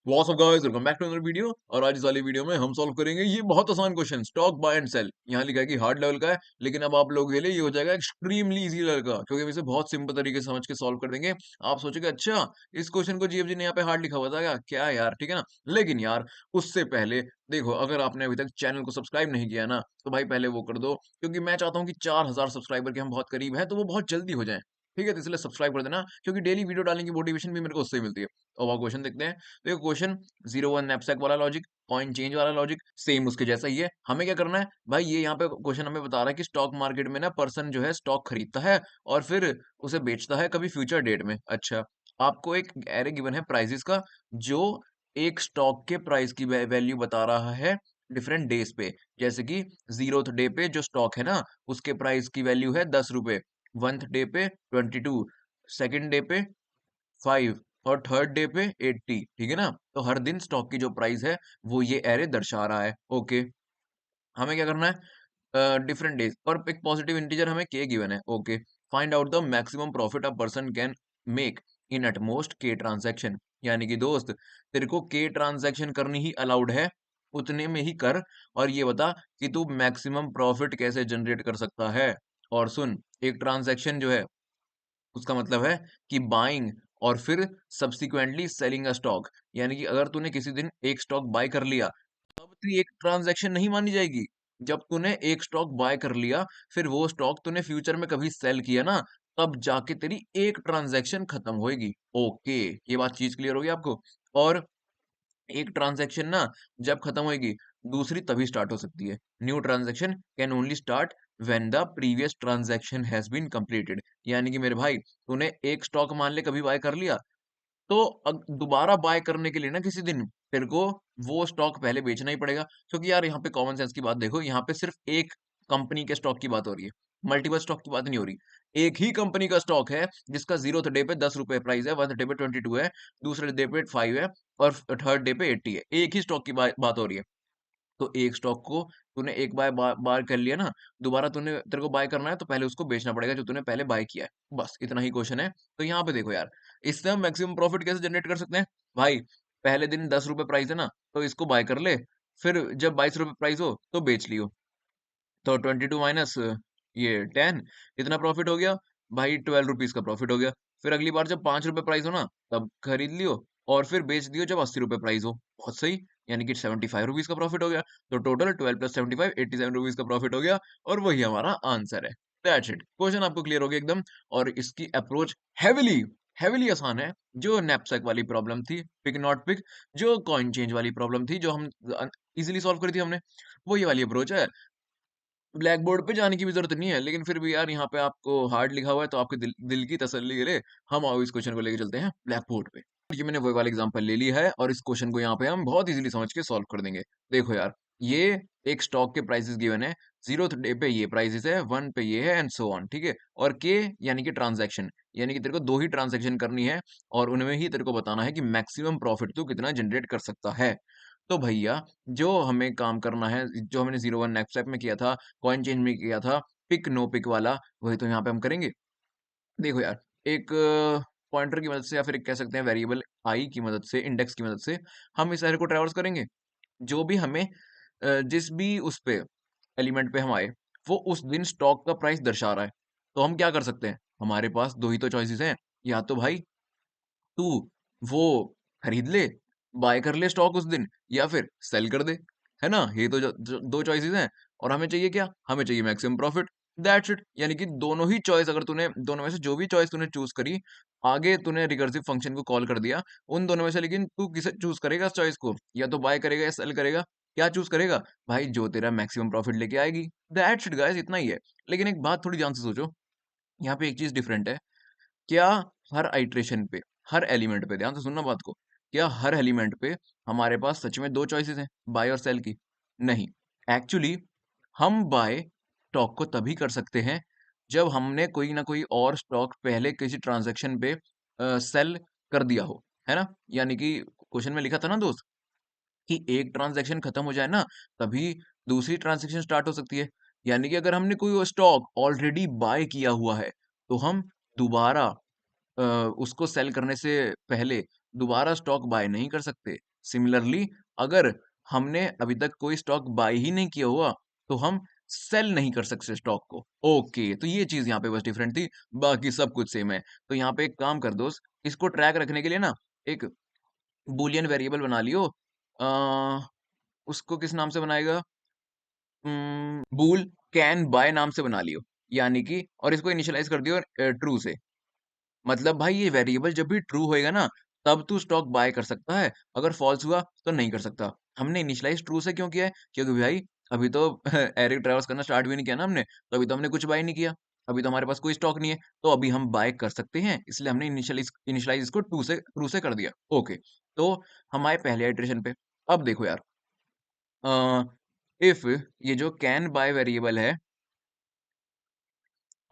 What's up guys, welcome back to another video. और आज इस वाली वीडियो में हम सॉल्व करेंगे ये बहुत आसान question, stock buy and sell. यहाँ लिखा है कि हार्ड लेवल का है, लेकिन अब आप लोगों के लिए ये हो जाएगा एक्सट्रीमली इजी लेवल का, क्योंकि हम इसे बहुत सिंपल तरीके से समझ के सॉल्व कर देंगे। आप सोचोगे अच्छा, इस क्वेश्चन को जीएफ जी ने यहाँ पे हार्ड लिखा हुआ था क्या यार, ठीक है ना। लेकिन यार उससे पहले देखो, अगर आपने अभी तक चैनल को सब्सक्राइब नहीं किया ना, तो भाई पहले वो कर दो, क्योंकि मैं चाहता हूँ कि 4000 सब्सक्राइबर के हम बहुत करीब हैं, तो वो बहुत जल्दी हो जाए। ठीक है, तो इसलिए सब्सक्राइब कर देना, क्योंकि डेली वीडियो डालने की मोटिवेशन भी मेरे को उससे ही मिलती है। और वो क्वेश्चन देखते हैं। देखो क्वेश्चन 01 नैपसैक वाला लॉजिक, कॉइन चेंज वाला लॉजिक सेम उसके जैसा ही है। हमें क्या करना है भाई, ये यहाँ पे क्वेश्चन हमें बता रहा है कि स्टॉक मार्केट में ना पर्सन जो है स्टॉक खरीदता है और फिर उसे बेचता है कभी फ्यूचर डेट में। अच्छा, आपको एक एरे गिवन है प्राइसेस का, जो एक स्टॉक के प्राइस की वैल्यू बता रहा है डिफरेंट डेज पे। जैसे कि 0th डे पे जो स्टॉक है ना, उसके प्राइस की वैल्यू है 10 रुपए, 1th डे पे 22, सेकेंड डे पे 5 और थर्ड डे पे 80। ठीक है ना। तो हर दिन स्टॉक की जो प्राइस है वो ये एरे दर्शा रहा है। ओके, हमें क्या करना है, डिफरेंट डेज और एक पॉजिटिव इंटीजर हमें के गिवन है। Okay, find out the maximum profit a person can make in at most के ट्रांजैक्शन। यानी कि दोस्त, तेरे को के ट्रांजैक्शन करनी ही अलाउड है, उतने में ही कर। और ये बता कि तू मैक्सिमम प्रॉफिट कैसे जनरेट कर सकता है। और सुन, एक ट्रांजैक्शन जो है उसका मतलब है कि बाइंग और फिर सब्सिक्वेंटली सेलिंग अ स्टॉक। यानी कि अगर तूने किसी दिन एक स्टॉक बाय कर लिया, तब तेरी एक ट्रांजैक्शन नहीं मानी जाएगी। जब तूने एक स्टॉक बाय कर लिया, फिर वो स्टॉक तूने फ्यूचर में कभी सेल किया ना, तब जाके तेरी एक ट्रांजैक्शन खत्म होएगी। ओके, ये बात चीज क्लियर होगी आपको। और एक ट्रांजैक्शन ना जब खत्म होएगी, दूसरी तभी स्टार्ट हो सकती है। New transaction can only start when the previous transaction has been completed. यानी कि मेरे भाई, तूने एक स्टॉक मान ले कभी बाय कर लिया, तो दोबारा बाय करने के लिए ना किसी दिन तेरे को वो स्टॉक पहले बेचना ही पड़ेगा। क्योंकि यार यहाँ पे कॉमन सेंस की बात देखो, यहाँ पे सिर्फ एक कंपनी के स्टॉक की बात हो रही है, मल्टीपल स्टॉक की बात नहीं हो रही। एक ही कंपनी का स्टॉक है जिसका 0th डे पे 10 रुपए प्राइस है, 1st डे पे 22 है, दूसरे डे पे 5 है और थर्ड डे पे 80 है। एक ही स्टॉक की बात हो रही है। तो एक स्टॉक को तूने एक बार कर लिया ना, दोबारा तेरे को बाय करना है तो पहले उसको बेचना पड़ेगा जो तूने पहले बाय किया है। बस इतना ही क्वेश्चन है। तो यहाँ पे देखो यार, इससे हम मैक्सिमम प्रॉफिट कैसे जनरेट कर सकते हैं भाई। पहले दिन 10 रुपए प्राइस है ना, तो इसको बाय कर ले, फिर जब 22 रुपए प्राइस हो तो बेच लियो। तो 22 माइनस ये 10, इतना प्रॉफिट हो गया भाई, 12 रुपीज का प्रॉफिट हो गया। फिर अगली बार जब 5 रुपए प्राइस हो ना, तब खरीद लियो और फिर बेच दियो जब 80 रुपए प्राइस हो। बहुत सही, यानी कि 75 रुपीज का प्रॉफिट हो गया। तो टोटल 12 प्लस 75 87 रुपीज का प्रॉफिट हो गया, और वही हमारा आंसर है। दैट्स इट, क्वेश्चन आपको क्लियर हो गया एकदम। और इसकी अप्रोच हैविली हैविली आसान है। जो नैपसैक वाली प्रॉब्लम थी, पिक नॉट पिक, जो कॉइन चेंज वाली प्रॉब्लम थी, जो हम इजीली सॉल्व करी थी हमने, वो ये वाली अप्रोच है। ब्लैक बोर्ड पे जाने की भी ज़रूरत नहीं है, लेकिन फिर भी यार यहाँ पे आपको हार्ड लिखा हुआ है, तो आपके दिल दिल की तसल्ली के लिए हम आओ इस क्वेश्चन को लेके चलते हैं ब्लैक बोर्ड पे। ये मैंने वही वाला एग्जांपल ले लिया है, और इस क्वेश्चन को यहाँ पे हम बहुत इजीली समझ के सॉल्व कर देंगे। देखो यार, ये एक स्टॉक के प्राइसेस गिवन है। 0th डे पे ये प्राइसेस है, 1 पे ये है, एंड सो ऑन। ठीक है। और के यानी कि ट्रांजैक्शन, यानी कि तेरे को दो ही ट्रांजैक्शन करनी है, और उनमें ही तेरे को बताना है कि मैक्सिमम प्रॉफिट तू कितना जनरेट कर सकता है। तो भैया, जो हमें काम करना है, जो हमने 01 नेक्स्ट में किया था, कॉइन चेंज में किया था, पिक नो पिक वाला, वही तो यहाँ पे हम करेंगे। देखो यार, एक पॉइंटर की मदद से, या फिर एक कह सकते हैं वेरिएबल आई की मदद से, इंडेक्स की मदद से हम इस एरे को ट्रेवर्स करेंगे। जो भी हमें जिस भी उस पे एलिमेंट पे हम आए, वो उस दिन स्टॉक का प्राइस दर्शा रहा है। तो हम क्या कर सकते हैं, हमारे पास दो ही तो चॉइसेस हैं। या तो भाई तू वो खरीद ले, बाय कर ले स्टॉक उस दिन, या फिर सेल कर दे। है ना, ये तो दो चॉइसेस हैं। और हमें चाहिए क्या, हमें चाहिए मैक्सिमम प्रॉफिट। That's it. यानी कि दोनों ही चॉइस, अगर तूने दोनों में से जो भी चॉइस तूने चूज करी, आगे तूने रिकर्सिव फंक्शन को कॉल कर दिया उन दोनों में से, लेकिन तू किसे चूज करेगा इस चॉइस को, या तो बाय करेगा या सेल करेगा। क्या चूज करेगा भाई, जो तेरा मैक्सिमम प्रॉफिट लेके आएगी। दैट्स इट गाइस, इतना ही है। लेकिन एक बात थोड़ी ध्यान से सोचो, यहाँ पे एक चीज डिफरेंट है। क्या हर आइट्रेशन पे, हर एलिमेंट पे, ध्यान से सुनना बात को, क्या हर एलिमेंट पे हमारे पास सच में दो चॉइसेस हैं, बाय और सेल की? नहीं। एक्चुअली हम बाय स्टॉक को तभी कर सकते हैं जब हमने कोई ना कोई और स्टॉक पहले किसी ट्रांजैक्शन पे सेल कर दिया हो। है ना। यानी कि क्वेश्चन में लिखा था ना दोस्त, कि एक ट्रांजैक्शन खत्म हो जाए ना, तभी दूसरी ट्रांजैक्शन स्टार्ट हो सकती है। यानी कि अगर हमने कोई स्टॉक ऑलरेडी बाय किया हुआ है, तो हम दोबारा अ, उसको सेल करने से पहले दोबारा स्टॉक बाय नहीं कर सकते। सिमिलरली अगर हमने अभी तक कोई स्टॉक बाय ही नहीं किया हुआ, तो हम सेल नहीं कर सकते स्टॉक को। ओके, तो ये चीज़ यहाँ पे बस डिफरेंट थी, बाकी सब कुछ सेम है। तो यहाँ पे एक काम कर दोस्त, इसको ट्रैक रखने के लिए ना एक बूलियन वेरिएबल बना लियो। उसको किस नाम से बनाएगा? बूल कैन बाय नाम से बना लियो। यानी कि और इसको इनिशियलाइज़ कर दियो ट्रू से। मतलब भाई ये वेरिएबल जब भी ट्रू होएगा ना, तब तू स्टॉक बाय कर सकता है, अगर फॉल्स हुआ तो नहीं कर सकता। हमने इनिशियलाइज़ ट्रू से क्यों किया है? क्योंकि भाई अभी तो एरिक ट्रैवर्स करना स्टार्ट भी नहीं किया ना हमने, तो अभी तो हमने कुछ बाय नहीं किया। अभी तो हमारे पास कोई स्टॉक नहीं है, तो अभी हम बाय कर सकते हैं, इसलिए हमने इनिशियलाइज़ इसको ट्रू से कर दिया। ओके, तो हम आए पहले इटरेशन पे। अब देखो यार, अ, इफ ये जो कैन बाय वेरिएबल है,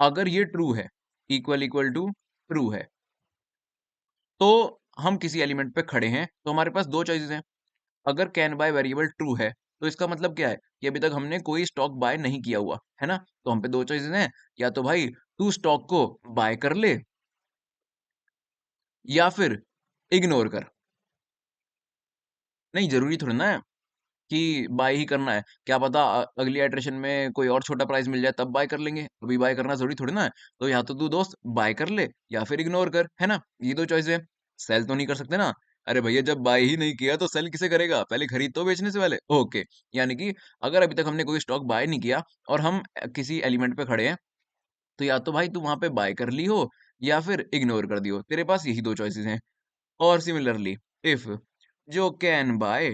अगर ये ट्रू है, इक्वल टू ट्रू है, तो हम किसी एलिमेंट पे खड़े हैं, तो हमारे पास 2 चॉइसेस हैं। अगर कैन बाय वेरिएबल ट्रू है, तो इसका मतलब क्या है कि अभी तक हमने कोई स्टॉक बाय नहीं किया हुआ, है ना? तो हम पे 2 चॉइसेस हैं, या तो भाई तू स्टॉक को बाय कर ले या फिर इग्नोर कर। नहीं, ज़रूरी थोड़ी ना है कि बाय ही करना है। क्या पता अगली इटरेशन में कोई और छोटा प्राइस मिल जाए तब बाय कर लेंगे। अभी बाय करना ज़रूरी थोड़ी ना है। तो या तो तू दोस्त बाय कर ले या फिर इग्नोर कर, है ना? ये 2 चॉइस है। सेल तो नहीं कर सकते ना। अरे भैया जब बाय ही नहीं किया तो सेल किसे करेगा? पहले खरीद तो बेचने से पहले। ओके, यानी कि अगर अभी तक हमने कोई स्टॉक बाय नहीं किया और हम किसी एलिमेंट पे खड़े हैं, तो या तो भाई तू वहाँ पे बाय कर ली हो या फिर इग्नोर कर दी हो। तेरे पास यही 2 चॉइसेस हैं। और सिमिलरली इफ जो कैन बाय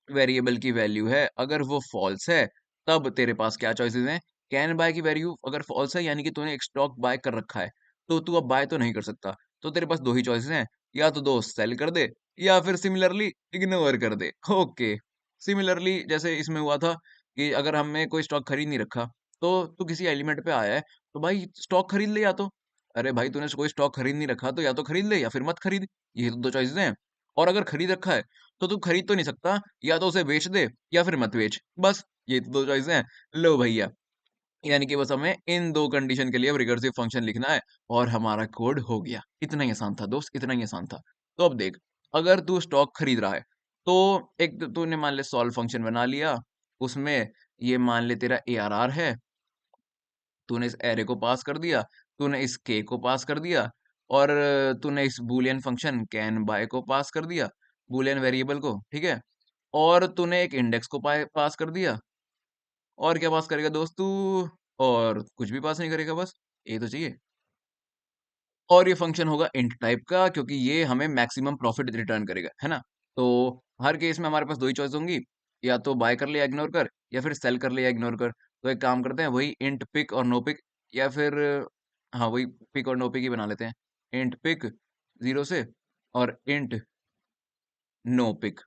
वेरिएबल की वैल्यू है, अगर वो फ़ॉल्स है, तब तेरे पास क्या चॉइसेस हैं? कैन बाय की वैल्यू अगर फ़ॉल्स है यानी कि तूने एक स्टॉक बाय कर रखा है, तो तू अब बाय तो नहीं कर सकता। तो तेरे पास 2 ही चॉइसेस हैं, या तो दोस्त सेल कर दे या फिर सिमिलरली इग्नोर कर दे। ओके, सिमिलरली जैसे इसमें हुआ था कि अगर हमने कोई स्टॉक खरीद नहीं रखा, तो तू किसी एलिमेंट पे आया है, तो भाई स्टॉक खरीद ले या तो। अरे भाई तूने कोई स्टॉक खरीद नहीं रखा, तो या तो खरीद ले या फिर मत खरीद। ये तो 2 चॉइसेस हैं। और अगर खरीद रखा है, तो तू खरीद तो नहीं सकता, या तो उसे बेच दे या फिर मत बेच। बस ये तो 2 चॉइस हैं। लो भैया, यानी कि बस हमें इन 2 कंडीशन के लिए अब रिकर्सिव फंक्शन लिखना है और हमारा कोड हो गया। इतना ही आसान था दोस्त, इतना ही आसान था। तो अब देख, अगर तू स्टॉक खरीद रहा है, तो एक तो तूने मान ले सॉल्व फंक्शन बना लिया, उसमें ये मान ले तेरा एआरआर है, तूने इस एरे को पास कर दिया, तूने इस के को पास कर दिया और तूने इस बूलियन फंक्शन कैन बाय को पास कर दिया, बूलियन वेरिएबल को, ठीक है? और तूने एक इंडेक्स को पास कर दिया और क्या पास करेगा दोस्त तू? और कुछ भी पास नहीं करेगा बस, ये तो चाहिए। और ये फंक्शन होगा इंट टाइप का क्योंकि ये हमें मैक्सिमम प्रॉफिट रिटर्न करेगा, है ना? तो हर केस में हमारे पास 2 ही चॉइस होंगी, या तो बाय कर ले या इग्नोर कर या फिर सेल कर ले या इग्नोर कर। तो एक काम करते हैं वही इंट पिक और नो पिक या फिर हाँ, वही पिक और नो पिक ही बना लेते हैं। इंट पिक 0 से और इंट नो पिक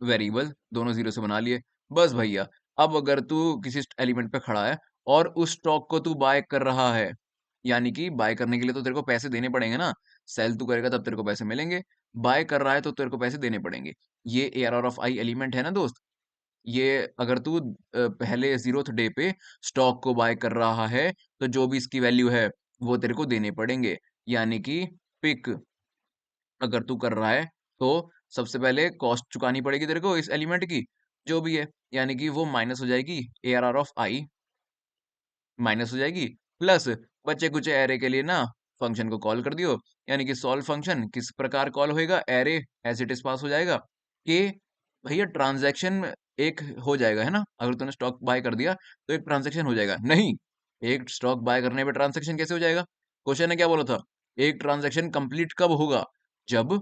वेरिएबल दोनों 0 से बना लिए। बस भैया, अब अगर तू किसी एलिमेंट पे खड़ा है और उस स्टॉक को तू बाय कर रहा है, यानी कि बाय करने के लिए तो तेरे को पैसे देने पड़ेंगे ना, सेल तू करेगा तब तेरे को पैसे मिलेंगे, बाय कर रहा है तो तेरे को पैसे देने पड़ेंगे। ये एआरआर ऑफ आई एलिमेंट है ना दोस्त, ये अगर तू पहले 0th डे पे स्टॉक को बाय कर रहा है, तो जो भी इसकी वैल्यू है, वो तेरे को देने पड़ेंगे। यानी कि पिक अगर तू कर रहा है, तो सबसे पहले कॉस्ट चुकानी पड़ेगी तेरे को इस एलिमेंट की, जो भी है, यानी कि वो माइनस हो जाएगी एआरआर ऑफ आई माइनस हो जाएगी, प्लस बचे-कुचे एरे के लिए ना फंक्शन को कॉल कर दियो, यानी कि सॉल्व फंक्शन किस प्रकार कॉल होएगा, एरे एज़ इट इज़ पास हो जाएगा कि भैया ट्रांज़ैक्शन एक हो जाएगा, है ना? अगर तूने स्टॉक बाय कर दिया, तो एक ट्रांज़ैक्शन हो जाएगा। नहीं, एक स्टॉक बाय करने पे ट्रांज़ैक्शन कैसे हो जाएगा? क्वेश्चन ने क्या बोला था? एक ट्रांज़ैक्शन कंप्लीट कब होगा? जब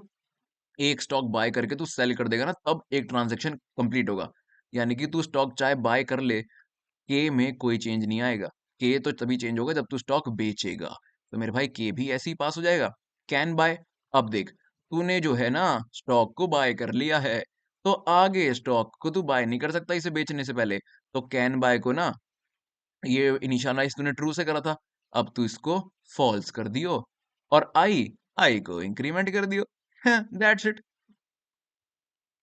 एक स्टॉक बाय करके तू सेल कर देगा ना, तब एक ट्रांज़ैक्शन कंप्लीट होगा। यानी कि तू स्टॉक चाहे बाय कर ले, के में कोई चेंज नहीं आएगा। के तो तभी चेंज होगा जब तू स्टॉक बेचेगा। तो मेरे भाई के भी ऐसे ही पास हो जाएगा। कैन बाय, अब देख, तूने जो है ना स्टॉक को बाय कर लिया है, तो आगे स्टॉक को तू बाय नहीं कर सकता इसे बेचने से पहले। तो कैन बाय को ना ये इनिशियलाइज़ तूने ट्रू से करा था, अब तू इसको फॉल्स कर दियो और आई को इंक्रीमेंट कर दियो। That's it.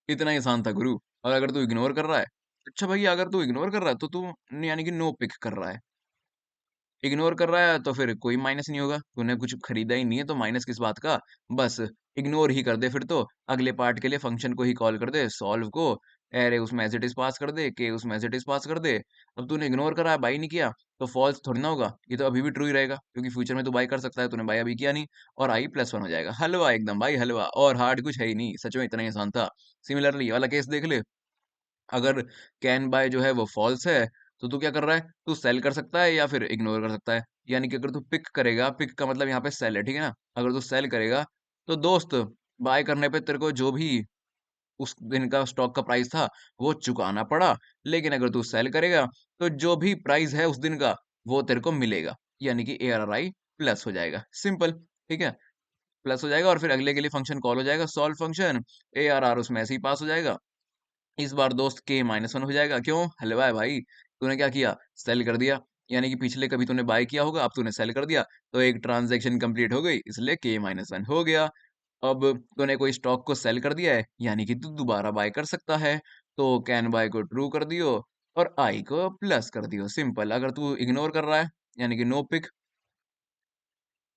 इतना ही आसान था गुरु। और अगर तू इग्नोर कर रहा है, अच्छा भैया अगर तू इग्नोर कर रहा है तो तू यानी कि नो पिक कर रहा है। इग्नोर कर रहा है तो फिर कोई माइनस नहीं होगा, तूने कुछ खरीदा ही नहीं है तो माइनस किस बात का? बस इग्नोर ही कर दे फिर तो, अगले पार्ट के लिए फंक्शन को ही कॉल कर दे, सॉल्व को, अरे उसमें एज़ इट इज़ पास कर दे, के उसमें एज़ इट इज़ पास कर दे। अब तूने इग्नोर करा है, बाय नहीं किया, तो फॉल्स थोड़ी ना होगा, ये तो अभी भी ट्रू ही रहेगा, क्योंकि फ्यूचर में तू बाय कर सकता है, तूने बाय अभी किया नहीं और आई +1 हो जाएगा। हलवा एकदम भाई हलवा, और हार्ड कुछ है ही नहीं, सच में इतना ही आसान था। सिमिलरली ये वाला केस देख ले, अगर कैन बाय जो है वो फॉल्स है, तो तू क्या कर रहा है? तू सेल कर सकता है या फिर इग्नोर कर सकता है। यानी कि अगर तू पिक करेगा, पिक का मतलब यहाँ पे सेल है, ठीक है ना? अगर तू सेल करेगा, तो दोस्त बाय करने पे तेरे को जो भी उस दिन का स्टॉक का प्राइस था, वो चुकाना पड़ा। लेकिन अगर तू सेल करेगा, तो जो भी प्राइस है उस दिन का, वो तेरे को मिलेगा। यानी कि एआरआरआई प्लस हो जाएगा। सिंपल, ठीक है? प्लस हो जाएगा और फिर अगले के लिए फंक्शन कॉल हो जाएगा, सॉल्व फंक्शन, एआरआर उसमें ऐसे ही पास हो जाएगा। इस बार दोस्त के -1 हो जाएगा, क्यों? हलवा है भाई, तूने क्या किया? सेल कर दिया, यानी कि पिछले कभी तूने बाय किया होगा, अब तूने सेल कर दिया, तो एक ट्रांज़ैक्शन कंप्लीट हो गई, इसलिए के -1 हो गया। अब तूने कोई स्टॉक को सेल कर दिया है, यानी कि तू दोबारा बाय कर सकता है, तो कैन बाय को ट्रू कर दियो और आई को प्लस कर दियो, सिंपल। अगर तू इग्नोर कर रहा है, यानी कि नो पिक,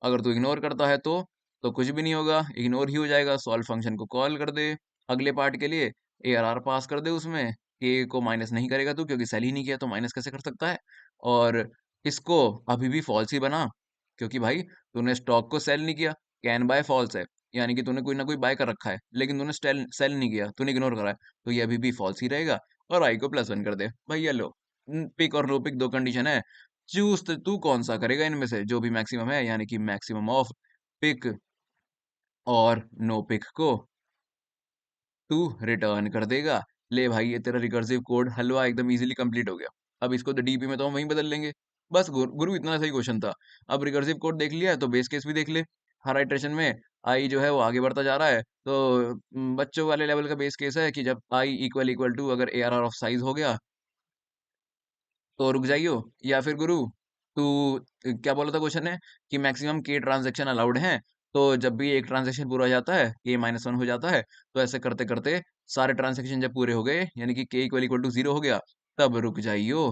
अगर तू इग्नोर करता है तो कुछ भी नहीं होगा, इग्नोर ही हो जाएगा, सॉल्व फंक्शन को कॉल कर दे, अगले पार्ट के लिए एआरआर पास कर दे उसमें, के को माइनस नहीं करेगा तू क्योंकि सेल ही नहीं किया तो माइनस कैसे कर सकता है? और इसको अभी भी फॉल्स ही बना, क्योंकि भाई तूने स्टॉक को सेल नहीं किया, कैन बाय फॉल्स है, यानी कि तूने कोई ना कोई बाय कर रखा है, लेकिन तूने सेल सेल नहीं किया, तूने इग्नोर करा है, तो ये अभी भी फॉल्स ही रहेगा और आई को +1 कर दे। भैया लो, पिक और नो पिक 2 कंडीशन है, चूज़ तू कौन-सा करेगा इनमें से जो भी मैक्सिमम है, यानी कि मैक्सिमम ऑफ पिक और नो पिक को तू रिटर्न कर देगा। ले भाई ये तेरा रिकर्सिव कोड हलवा एकदम ईज़िली कंप्लीट हो गया। अब इसको तो डीपी में तो हम वहीं बदल लेंगे। बस गुरु इतना सा ही क्वेश्चन था। अब रिकर्सिव कोड देख लिया है तो बेस केस भी देख ले। हर आइटरेशन में आई जो है वो आगे बढ़ता जा रहा है। तो बच्चों वाले लेवल का बेस केस है कि जब आई इक्वल टू अगर एआरआर ऑफ साइज़ हो गया तो रुक जाइयो, या फिर गुरु तू क्या बोला था क्वेश्चन है कि मैक्सिमम के ट्रांजैक्शन अलाउड हैं, तो जब भी एक ट्रांजैक्शन पूरा हो जाता है के -1 हो जाता है, तो ऐसे करते करते सारे ट्रांजैक्शन जब पूरे हो गए यानी कि के इक्वल टू 0 हो गया, तब रुक जाइयो।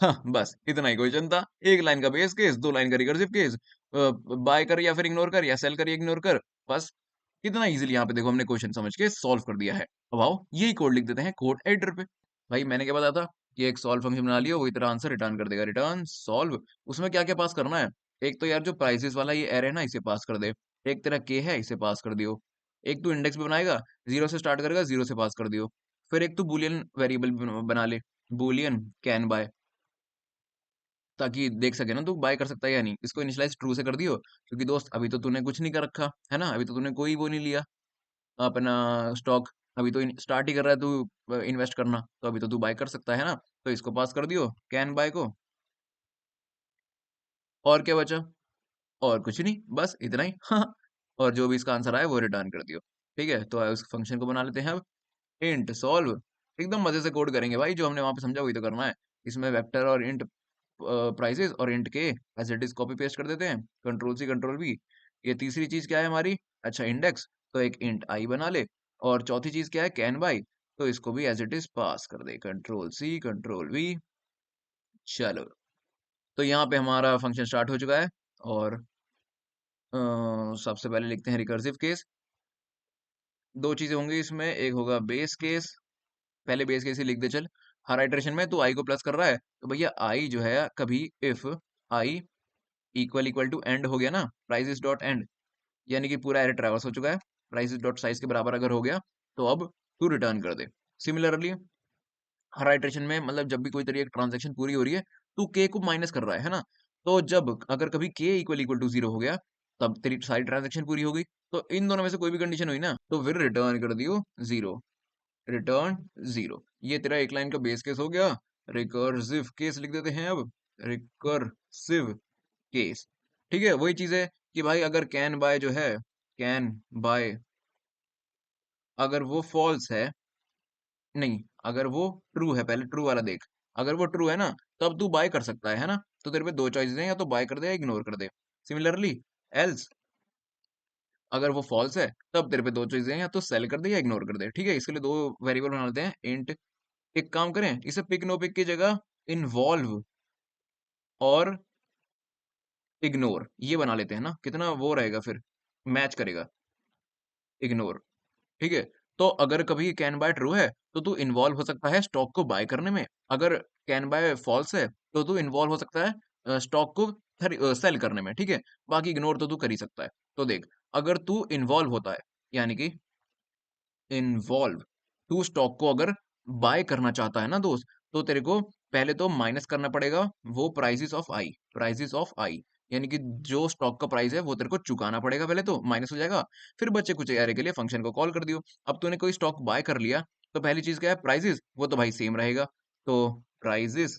हाँ, बस इतना ही क्वेश्चन था। एक लाइन का बेस केस, 2 लाइन का रिकर्सिव केस, बाय कर या फिर इग्नोर कर या सेल कर या इग्नोर कर, बस कितना ईज़िली यहाँ पे देखो हमने क्वेश्चन समझ के सॉल्व कर दिया है। अब आओ यही कोड लिख देते हैं कोड एडिटर पे। भाई मैंने क्या बताया था कि एक सॉल्व फंक्शन बना लियो, वही तेरा आंसर रिटर्न कर देगा। रिटर्न सॉल्व, उसमें क्या-क्या पास करना है? एक तो यार जो प्राइसेस वाला ये अरे है ना, इसे पास कर दे। एक तेरा के है, इसे पास कर दियो। एक तू इंडेक्स भी बनाएगा, 0 से स्टार्ट करेगा, 0 से पास कर दियो। फिर एक तू बूलियन वेरिएबल बना ले, बूलियन कैन बाय, ताकि देख सके ना तू बाय कर सकता है या नहीं। इसको इनिशियलाइज़ ट्रू से कर दियो, क्योंकि दोस्त अभी तो तूने कुछ नहीं कर रखा, है ना? अभी तो तूने कोई वो नहीं लिया अपना स्टॉक, अभी तो इन स्टार्ट ही कर रहा है तू इन्वेस्ट करना, तो अभी तो तू बाय कर सकता है ना? तो इसको पास कर दियो, कैन बाय को, और क्या बचा? और कुछ नहीं, बस इतना ही। हाँ, और जो भी इसका आंसर आया वो रिटर्न कर दियो। ठीक है? तो उस फंक्शन को बना लेते हैं अब, इंट सॉल्व, एकदम मज़े से कोड करेंगे भाई, जो हमने वहाँ पे समझा वही तो करना है। इसमें वेक्टर और इंट प्राइसेस और इंट के as it is copy paste कर देते हैं, कंट्रोल सी कंट्रोल वी। ये तीसरी चीज़ क्या है हमारी? अच्छा इंडेक्स, तो एक इंट आई बना ले, और चौथी चीज़ क्या है? कैन बाय, तो इसको भी एज़ इट इज़ पास कर दे, कंट्रोल सी कंट्रोल वी। चलो, तो यहाँ पे हमारा फंक्शन स्टार्ट हो चुका है, और सबसे पहले लिखते हैं रिकर्सिव केस। 2 चीज़ें होंगी इसमें, एक होगा बेस केस, पहले बेस केस ही लिख दे चल। हर आइटरेशन में तू आई को प्लस कर रहा है, तो भैया आई जो है कभी if i equal to end हो गया ना, प्राइसेस डॉट एंड, यानी कि पूरा एरे ट्रैवर्स हो चुका है, प्राइसेस डॉट साइज के बराबर अगर हो गया, तो अब तू रिटर्न कर दे। सिमिलरली हर आइटरेशन में मतलब जब भी कोई तेरी एक ट्रांजैक्शन पूरी हो रही है, तू के को माइनस कर रहा है ना? तो जब अगर कभी के इक्वल टू 0 हो गया, तब तेरी सारी ट्रांजैक्शन पूरी हो गई। तो इन दोनों में से कोई भी कंडीशन हुई ना, तो फिर रिटर्न कर दियो 0, रिटर्न 0। ये तेरा एक लाइन का बेस केस हो गया। रिकर्सिव केस लिख देते हैं अब, रिकर्सिव केस। ठीक है? वही चीज़ है कि भाई अगर कैन बाय जो है, कैन बाय अगर वो फॉल्स है, नहीं, अगर वो ट्रू है, पहले ट्रू वाला देख। अगर वो ट्रू है ना, तब तू बाय कर सकता है ना? तो तेरे पे 2 चॉइसेस हैं, या तो बाय कर दे या इग्नोर कर दे। सिमिलरली एल्स अगर वो फॉल्स है, तब तेरे पे 2 चीज़ें हैं, या तो सेल कर दे या इग्नोर कर दे। ठीक है? इसके लिए 2 वेरिएबल बना लेते हैं। इंट, एक काम करें, इसे पिक नो पिक की जगह इन्वॉल्व और इग्नोर ये बना लेते हैं ना, कितना वो रहेगा फिर, मैच करेगा, इग्नोर, ठीक है? तो अगर कभी कैन बाय ट्रू है, तो तू इन्वॉल्व हो सकता है स्टॉक को बाय करने में। अगर कैन बाय फॉल्स है, तो तू इन्वॉल्व हो सकता है स्टॉक को सेल करने में, ठीक है? बाकी इग्नोर तो तू कर ही सकता है। तो देख, अगर तू इन्वॉल्व होता है, यानी कि इन्वॉल्व, तू स्टॉक को अगर बाय करना चाहता है ना दोस्त, तो तेरे को पहले तो माइनस करना पड़ेगा वो प्राइसेस ऑफ आई, यानी कि जो स्टॉक का प्राइस है वो तेरे को चुकाना पड़ेगा, पहले तो माइनस हो जाएगा। फिर बचे कुछ एरे के लिए फंक्शन को कॉल कर दियो। अब तूने कोई स्टॉक बाय कर लिया, तो पहली चीज क्या है, प्राइसेस, वो तो भाई सेम रहेगा। तो प्राइसेस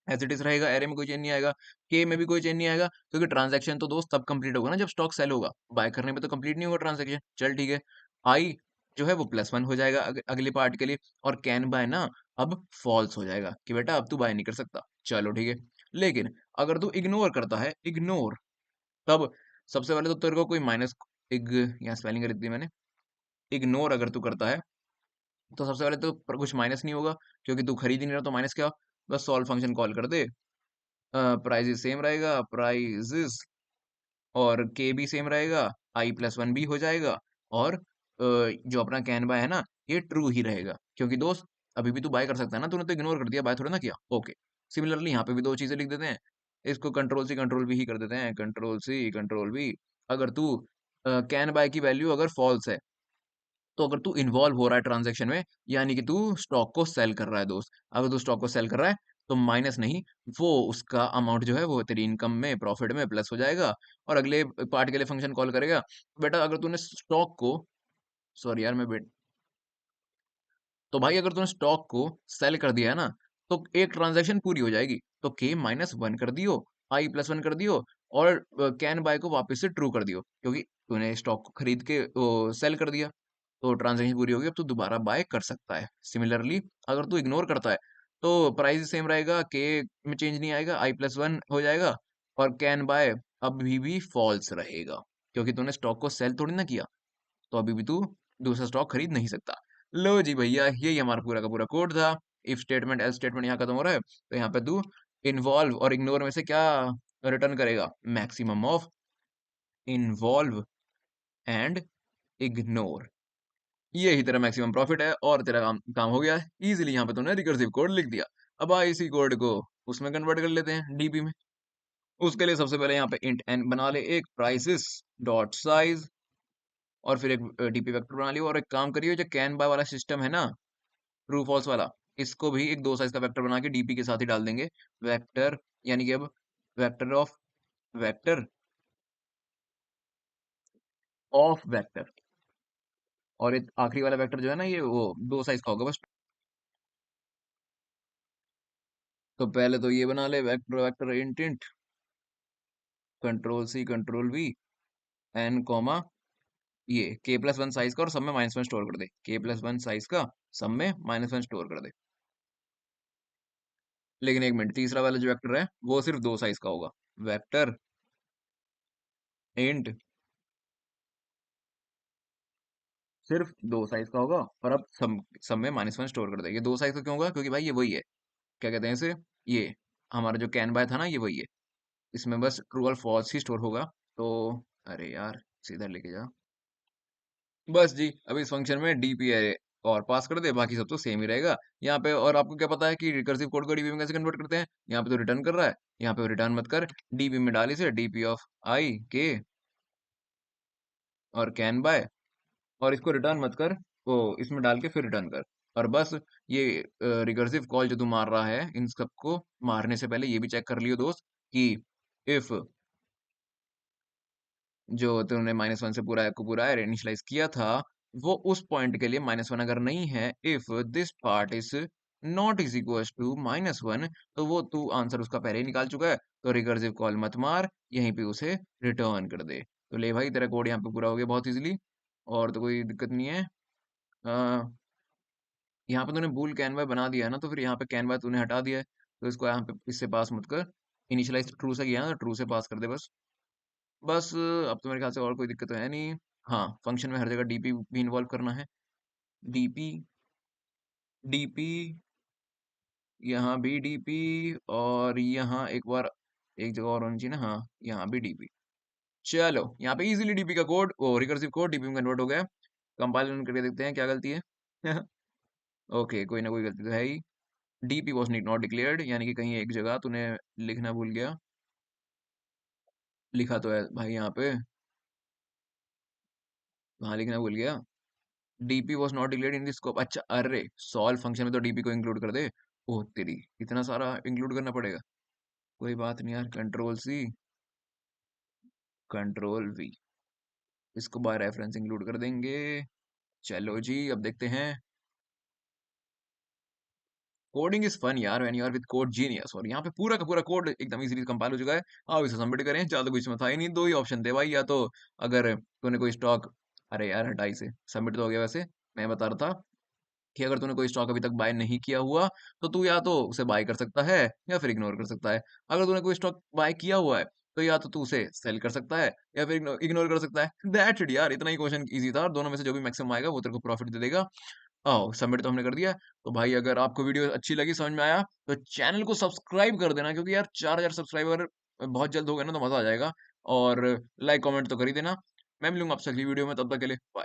एज इट इज रहेगा, एरे में कोई चेंज नहीं आएगा, के में भी कोई चेंज नहीं आएगा, क्योंकि ट्रांजैक्शन तो दोस्त तब कंप्लीट होगा ना जब स्टॉक सेल होगा, बाय करने में तो कंप्लीट नहीं होगा ट्रांजैक्शन। चल ठीक है, आई जो है वो +1 हो जाएगा अगले पार्ट के लिए, और कैन बाय ना अब फॉल्स हो जाएगा कि बेटा अब तू बाय नहीं कर सकता। चलो ठीक है, लेकिन अगर तू इग्नोर करता है, इग्नोर, तब सबसे पहले तो तेरे को कोई माइनस, इग, यहाँ स्पेलिंग कर दी मैंने, इग्नोर अगर तू करता है, तो सबसे पहले तो कुछ माइनस नहीं होगा, क्योंकि तू खरीद ही नहीं रहा, तो माइनस क्या, बस सॉल्व फंक्शन कॉल कर दे, प्राइजेस सेम रहेगा, प्राइजेस, और के भी सेम रहेगा, i+1 भी हो जाएगा, और जो अपना कैन बाय है ना, ये ट्रू ही रहेगा, क्योंकि दोस्त अभी भी तू बाय कर सकता है ना, तूने तो इग्नोर कर दिया, बाय थोड़ा ना किया। ओके, सिमिलरली यहाँ पे भी दो चीजें लिख देते हैं, इसको कंट्रोल सी कंट्रोल भी ही कर देते हैं, कंट्रोल सी कंट्रोल भी। अगर तू कैन बाय की वैल्यू अगर फॉल्स है, तो अगर तू इन्वॉल्व हो रहा है ट्रांजैक्शन में, यानी कि तू स्टॉक को सेल कर रहा है दोस्त, अगर तू स्टॉक को सेल कर रहा है, तो माइनस नहीं, वो उसका अमाउंट जो है वो तेरी इनकम में, प्रॉफिट में प्लस हो जाएगा, और अगले पार्ट के लिए फंक्शन कॉल करेगा। बेटा अगर तूने स्टॉक को, सॉरी यार मैं बेट, तो भाई अगर तूने स्टॉक को सेल कर दिया है ना, तो एक ट्रांजैक्शन पूरी हो जाएगी, तो k-1 कर दियो, i+1 कर दियो, और कैन बाय को वापस से ट्रू कर दियो, क्योंकि तूने स्टॉक को खरीद के सेल कर दिया, तो ट्रांजैक्शन पूरी होगी, अब तू दोबारा बाय कर सकता है। सिमिलरली अगर तू इग्नोर करता है, तो प्राइस सेम रहेगा, के में चेंज नहीं आएगा, i+1 हो जाएगा, और कैन बाय अभी भी फॉल्स रहेगा, क्योंकि तूने स्टॉक को सेल थोड़ी ना किया, तो अभी भी तू दूसरा स्टॉक खरीद नहीं सकता। लो जी भैया, यही हमारा पूरा का पूरा कोड था। इफ स्टेटमेंट एल्स स्टेटमेंट यहाँ खत्म हो रहा है, तो यहाँ पे तू इन्वॉल्व और इग्नोर में से क्या रिटर्न करेगा, maximum of involve and ignore, यही तेरा मैक्सिमम प्रॉफिट है, और तेरा काम हो गया है इजीली। यहाँ पे तूने रिकर्सिव कोड लिख दिया। अब इसी कोड को उसमें कन्वर्ट कर लेते हैं, डीपी में। उसके लिए सबसे पहले यहाँ पे इंट एन बना ले, एक प्राइसेस डॉट साइज, और फिर एक डीपी वेक्टर बना लियो, और एक काम करियो, जो कैन बाय वाला सिस्टम है ना, ट्रू फॉल्स वाला, इसको भी एक दो साइज का वेक्टर बना के डीपी के साथ ही डाल देंगे, वेक्टर, यानी कि अब vector of vector of vector, और एक आखिरी वाला वेक्टर जो है ना, ये वो दो साइज का होगा बस। तो पहले तो ये बना ले, vector vector int int, control C control V, n comma, ये k+1 साइज का, और सब में -1 स्टोर कर दे, k+1 साइज का, सब में -1 स्टोर कर दे। लेकिन एक मिनट, तीसरा वाला जो वेक्टर है वो सिर्फ दो साइज का होगा, वेक्टर इंट, सिर्फ दो साइज का होगा, और अब सब में -1 स्टोर कर दे। ये दो साइज का क्यों होगा, क्योंकि भाई ये वही है, क्या कहते हैं इसे, ये हमारा जो कैन बाय था ना, ये वही है, इसमें बस ट्रू और फॉल्स ही स्टोर होगा। तो अरे यार, सीधा लेके जा, बस जी, अब इस फंक्शन में डीपी है और पास कर दे, बाकी सब तो सेम ही रहेगा यहाँ पे। और आपको क्या पता है कि रिकर्सिव कोड को डीपी में कैसे कन्वर्ट करते हैं, यहाँ पे तो रिटर्न कर रहा है, यहाँ पे रिटर्न मत कर, डीपी में डाल इसे, डीपी ऑफ आई के और कैन बाय, और इसको रिटर्न मत कर, वो इसमें डाल के फिर रिटर्न कर। और बस ये रिकर्सिव कॉल जो तू मार रहा है, इन सबको मारने से पहले ये भी चेक कर लियो दोस्त, कि इफ जो तूने -1 से पूरा इनिशियलाइज किया था, वो उस पॉइंट के लिए -1 अगर नहीं है, if this part is not is equal to -1, तो वो तू आंसर उसका पहले ही निकाल चुका है, तो रिकर्सिव कॉल मत मार, यहीं पे उसे रिटर्न कर दे। तो ले भाई, तेरा कोड यहाँ पे पूरा हो गया बहुत इजीली, और तो कोई दिक्कत नहीं है। यहाँ पे तूने बूल कैन बाय बना दिया है ना, तो फिर यहाँ पे कैन बाय तूने हटा दिया है, तो इसको यहाँ पे इससे पास मत कर, इनिशियलाइज ट्रू से किया ना, ट्रू से पास कर दे बस। बस अब तो मेरे ख्याल से और कोई दिक्कत तो है नहीं। हाँ, फंक्शन में हर जगह डीपी भी इन्वॉल्व करना है, डीपी, डीपी, यहाँ भी डीपी और यहाँ एक बार एक जगह और होनी चाहिए ना, हाँ, यहाँ भी डीपी। चलो, यहाँ पे इज़िली डीपी का कोड वो रिकर्सिव कोड डीपी में कन्वर्ट हो गया। कंपाइल रन करके देखते हैं क्या गलती है। ओके, कोई ना कोई गलती तो है ही। DP was need not declared यानी कि कहीं एक जगह तूने लिखना भूल गया। लिखा तो है भाई यहाँ पे, हाँ, लिखना भूल गया। DP was not declared in the scope. अच्छा, अरे! सॉल्व फंक्शन में तो डीपी को इंक्लूड कर दे। ओह तेरी! इतना सारा इंक्लूड करना पड़ेगा। कोई बात नहीं यार, कंट्रोल सी, कंट्रोल वी। इसको बाय रेफरेंस इंक्लूड कर देंगे। चलो जी, अब देखते हैं। कोडिंग इज फन यार when you are with code genius. और यहाँ पे पूरा का पूरा कोड एकदम इजीली कंपाइल हो चुका है। आओ इसे सबमिट करें। ज्यादा कुछ इसमें था ही नहीं, दो ही ऑप्शन थे भाई, या तो अगर तूने कोई स्टॉक, अरे यार हटाई से, सबमिट तो हो गया वैसे। मैं बता रहा था कि अगर तूने कोई स्टॉक अभी तक बाय नहीं किया हुआ तो तू या तो उसे बाय कर सकता है या फिर इग्नोर कर सकता है। अगर तूने कोई स्टॉक बाय किया हुआ है तो या तो तू उसे सेल कर सकता है या फिर इग्नोर कर सकता है। दैट्स इट यार, इतना ही क्वेश्चन इजी था, और दोनों में से जो भी मैक्सिमम आएगा वो तेरे को प्रॉफिट दे देगा। आओ सबमिट तो हमने कर दिया। तो भाई अगर आपको वीडियो अच्छी लगी, समझ में आया, तो चैनल को सब्सक्राइब कर देना, क्योंकि यार 4000 सब्सक्राइबर बहुत जल्द हो गए ना तो मजा आ जाएगा। और लाइक कमेंट तो कर ही देना। मैं मिलूंगा आपसे अगली वीडियो में, तब तक के लिए बाय।